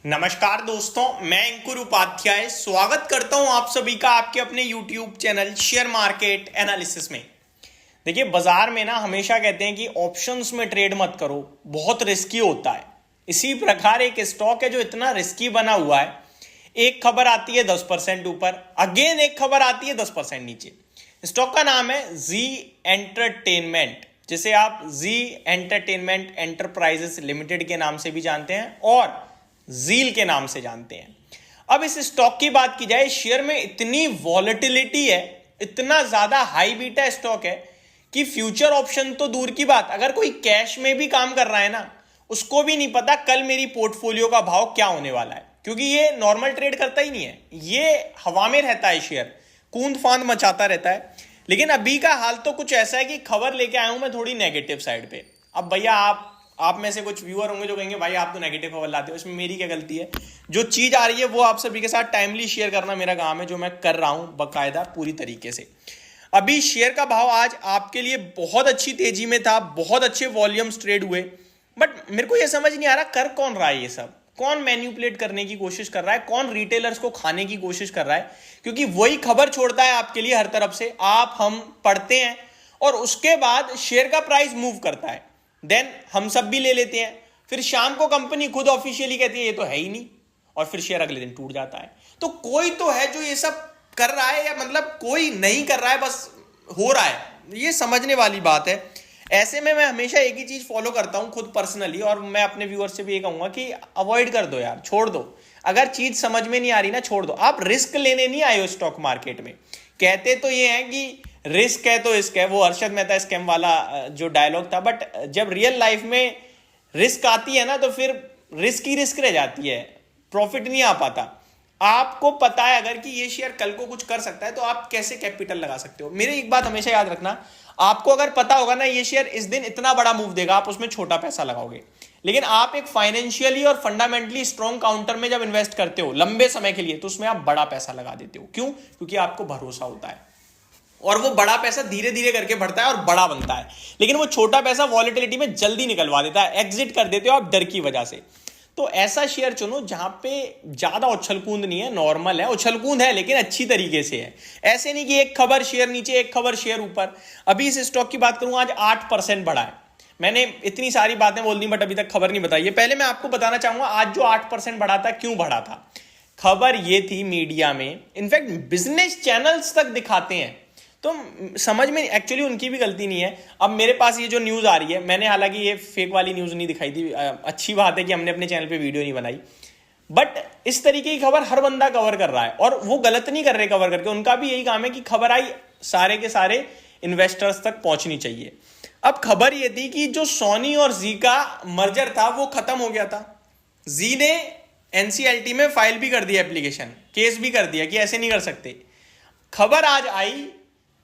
नमस्कार दोस्तों, मैं अंकुर उपाध्याय स्वागत करता हूं आप सभी का आपके अपने YouTube channel share market analysis में। देखिए, बाजार में ना हमेशा कहते हैं कि ऑप्शंस में ट्रेड मत करो, बहुत रिस्की होता है। इसी प्रकार एक स्टॉक है जो इतना रिस्की बना हुआ है। एक खबर आती है 10% ऊपर, अगेन एक खबर आती है 10% नीचे। स्टॉक का नाम है जी एंटरटेनमेंट, जिसे आप जी एंटरटेनमेंट एंटरप्राइजेस लिमिटेड के नाम से भी जानते हैं और जील के नाम से जानते हैं। अब इस स्टॉक की बात की जाए, शेयर में इतनी वॉलेटिलिटी है, इतना ज्यादा हाई बीटा स्टॉक है कि फ्यूचर ऑप्शन तो दूर की बात, अगर कोई कैश में भी काम कर रहा है ना, उसको भी नहीं पता कल मेरी पोर्टफोलियो का भाव क्या होने वाला है, क्योंकि ये नॉर्मल ट्रेड करता ही नहीं है। ये हवा में रहता है, शेयर कूंद फांद मचाता रहता है। लेकिन अभी का हाल तो कुछ ऐसा है कि खबर लेके आया हूं मैं थोड़ी नेगेटिव साइड पे। अब भैया आप में से कुछ व्यूअर होंगे जो कहेंगे भाई आप तो नेगेटिव खबर लाते हो, इसमें मेरी क्या गलती है। जो चीज आ रही है वो आप सभी के साथ टाइमली शेयर करना मेरा काम है, जो मैं कर रहा हूं बकायदा पूरी तरीके से। अभी शेयर का भाव आज आपके लिए बहुत अच्छी तेजी में था, बहुत अच्छे वॉल्यूम्स ट्रेड हुए, बट मेरे को यह समझ नहीं आ रहा कर कौन रहा है ये सब, कौन मैन्युपुलेट करने की कोशिश कर रहा है, कौन रिटेलर्स को खाने की कोशिश कर रहा है। क्योंकि वही खबर छोड़ता है आपके लिए हर तरफ से, आप हम पढ़ते हैं और उसके बाद शेयर का प्राइस मूव करता है, देन हम सब भी ले लेते हैं। फिर शाम को कंपनी खुद ऑफिशियली कहती है ये तो है ही नहीं, और फिर शेयर अगले दिन टूट जाता है। तो कोई तो है जो ये सब कर रहा है, या मतलब कोई नहीं कर रहा है, बस हो रहा है, ये समझने वाली बात है। ऐसे में मैं हमेशा एक ही चीज फॉलो करता हूं खुद पर्सनली, और मैं अपने व्यूअर से भी ये कहूंगा कि अवॉइड कर दो यार, छोड़ दो। अगर चीज समझ में नहीं आ रही ना, छोड़ दो। आप रिस्क लेने नहीं आए हो स्टॉक मार्केट में। कहते तो ये है कि रिस्क है तो रिस्क है, वो हर्षद मेहता स्कैम वाला जो डायलॉग था, बट जब रियल लाइफ में रिस्क आती है ना तो फिर रिस्क ही रिस्क रह जाती है, प्रॉफिट नहीं आ पाता। आपको पता है अगर कि ये शेयर कल को कुछ कर सकता है तो आप कैसे कैपिटल लगा सकते हो। मेरी एक बात हमेशा याद रखना, आपको अगर पता होगा ना ये शेयर इस दिन इतना बड़ा मूव देगा, आप उसमें छोटा पैसा लगाओगे। लेकिन आप एक फाइनेंशियली और फंडामेंटली स्ट्रॉन्ग काउंटर में जब इन्वेस्ट करते हो लंबे समय के लिए, तो उसमें आप बड़ा पैसा लगा देते हो। क्यों? क्योंकि आपको भरोसा होता है, और वो बड़ा पैसा धीरे धीरे करके बढ़ता है और बड़ा बनता है। लेकिन वो छोटा पैसा वॉलेटिलिटी में जल्दी निकलवा देता है, एग्जिट कर देते हो आप डर की वजह से। तो ऐसा शेयर चुनो जहां पे ज्यादा उछल कूद नहीं है, नॉर्मल है, उछल कूद है लेकिन अच्छी तरीके से है। ऐसे नहीं कि एक खबर शेयर नीचे, एक खबर शेयर ऊपर। अभी इस स्टॉक की बात करूं, आज 8% बढ़ा है। मैंने इतनी सारी बातें बोल दी बट अभी तक खबर नहीं बताई है। पहले मैं आपको बताना चाहूंगा आज जो 8% बढ़ा था, क्यों बढ़ा था। खबर ये थी मीडिया में, इनफैक्ट बिजनेस चैनल्स तक दिखाते हैं, तो समझ में एक्चुअली उनकी भी गलती नहीं है। अब मेरे पास ये जो न्यूज़ आ रही है, मैंने हालांकि ये फेक वाली न्यूज़ नहीं दिखाई थी, अच्छी बात है कि हमने अपने चैनल पे वीडियो नहीं बनाई, बट इस तरीके की खबर हर बंदा कवर कर रहा है और वो गलत नहीं कर रहे कवर करके। उनका भी यही काम है कि खबर आई सारे के सारे इन्वेस्टर्स तक पहुंचनी चाहिए। अब खबर ये थी कि जो सोनी और जी का मर्जर था वो खत्म हो गया था। जी ने एनसीएलटी में फाइल भी कर दिया, एप्लीकेशन केस भी कर दिया कि ऐसे नहीं कर सकते। खबर आज आई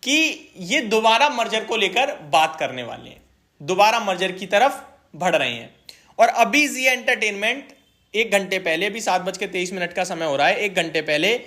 कि ये दोबारा मर्जर को लेकर बात करने वाले हैं, दोबारा मर्जर की तरफ बढ़ रहे हैं। और अभी जी एंटरटेनमेंट 1 घंटे पहले, अभी 7:23 का समय हो रहा है, 1 घंटे पहले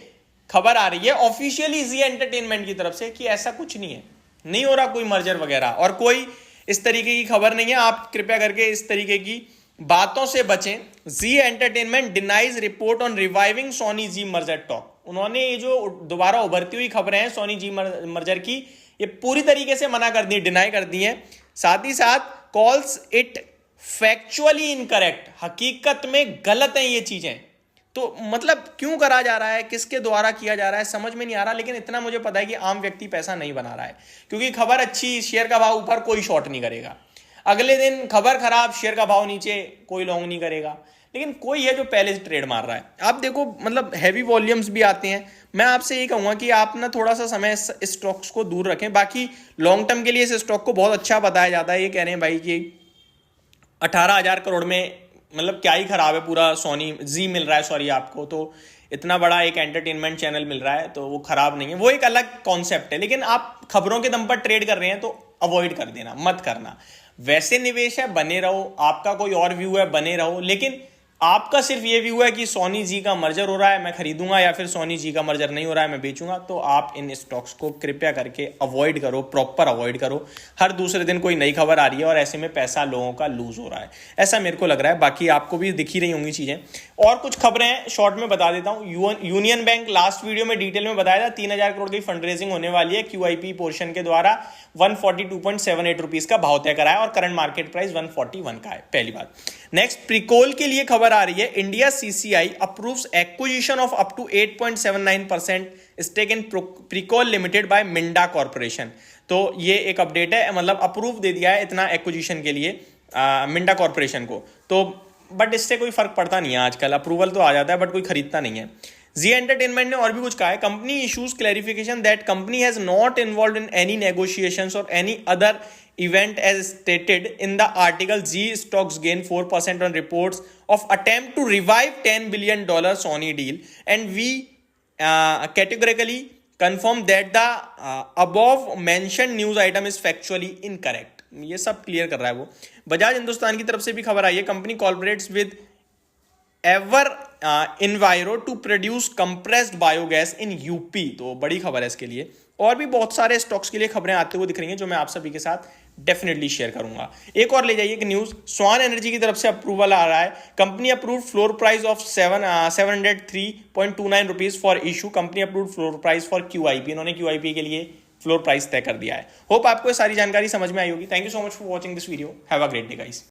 खबर आ रही है ऑफिशियली जी एंटरटेनमेंट की तरफ से कि ऐसा कुछ नहीं है, नहीं हो रहा कोई मर्जर वगैरह, और कोई इस तरीके की खबर नहीं है। आप कृपया करके इस तरीके की बातों से बचें। Zee entertainment denies report on reviving Sony Zee merger talk. उन्होंने ये जो दोबारा उभरती हुई खबरें हैं सोनी जी मर्जर की, ये पूरी तरीके से मना कर दी, डिनाई कर दी है। साथ ही साथ कॉल्स इट फैक्चुअली इनकरेक्ट, हकीकत में गलत है ये चीजें। तो मतलब क्यों करा जा रहा है, किसके द्वारा किया जा रहा है, समझ में नहीं आ रहा। लेकिन इतना मुझे पता है कि आम व्यक्ति पैसा नहीं बना रहा है, क्योंकि खबर अच्छी, शेयर का भाव ऊपर, कोई शॉर्ट नहीं करेगा। अगले दिन खबर खराब, शेयर का भाव नीचे, कोई लॉन्ग नहीं करेगा। लेकिन कोई है जो पहले से ट्रेड मार रहा है। आप देखो, मतलब हैवी वॉल्यूम्स भी आते हैं। मैं आपसे ये कहूंगा कि आप ना थोड़ा सा समय इस स्टॉक्स को दूर रखें। बाकी लॉन्ग टर्म के लिए इस स्टॉक को बहुत अच्छा बताया जाता है। ये कह रहे हैं भाई कि 18,000 करोड़ में मतलब क्या ही खराब है, पूरा सोनी जी मिल रहा है, सॉरी आपको, तो इतना बड़ा एक एंटरटेनमेंट चैनल मिल रहा है तो वो खराब नहीं है, वो एक अलग कॉन्सेप्ट है। लेकिन आप खबरों के दम पर ट्रेड कर रहे हैं तो अवॉइड कर देना, मत करना। वैसे निवेश है, बने रहो, आपका कोई और व्यू है, बने रहो, लेकिन आपका सिर्फ ये व्यू है कि सोनी जी का मर्जर हो रहा है मैं खरीदूंगा, या फिर सोनी जी का मर्जर नहीं हो रहा है मैं बेचूंगा, तो आप इन स्टॉक्स को कृपया करके अवॉइड करो, प्रॉपर अवॉइड करो। हर दूसरे दिन कोई नई खबर आ रही है और ऐसे में पैसा लोगों का लूज हो रहा है, ऐसा मेरे को लग रहा है। बाकी आपको भी दिख ही रही होंगी चीजें। और कुछ खबरें हैं, शॉर्ट में बता देता हूं। यूनियन बैंक, लास्ट वीडियो में डिटेल में बताया था 3000 करोड़ की फंड रेजिंग होने वाली है QIP पोर्शन के द्वारा। 142.78 रुपीज का भाव तय कराया और करंट मार्केट प्राइस 141 का है, पहली बात। नेक्स्ट, प्रिकोल के लिए खबर आ रही है, India CCI approves acquisition of up to 8.79% stake in Pricol limited by Minda corporation. तो ये एक अपडेट है, मतलब अप्रूव दे दिया है इतना एक्विजिशन के लिए मिंडा कॉर्पोरेशन को। तो बट इससे कोई फर्क पड़ता नहीं है आजकल, अप्रूवल तो आ जाता है बट कोई खरीदता नहीं है। जी एंटरटेनमेंट ने और भी कुछ कहा है, company issues clarification that company has not involve in any negotiations और any other event as stated in the article. Z stocks gain 4% on reports of attempt to revive $10 billion Sony deal, and we categorically confirm that the above mentioned news item is factually incorrect. ये सब clear कर रहा है वो। बजाज हिंदुस्तान की तरफ से भी खबर आई है, company collaborates with ever enviro to produce compressed biogas in UP. तो बड़ी खबर है इसके लिए। और भी बहुत सारे स्टॉक्स के लिए खबरें आते हुए दिख रही हैं जो मैं आप सभी के साथ डेफिनेटली शेयर करूंगा। एक और ले जाइए कि न्यूज, स्वान एनर्जी की तरफ से अप्रूवल आ रहा है, company approved floor price of 703.29 rupees for issue. Company approved floor price for QIP, इन्होंने QIP के लिए फ्लोर प्राइस तय कर दिया है। होप आपको ये सारी जानकारी समझ में आई होगी। Thank you so much for watching this video. Have a great day guys.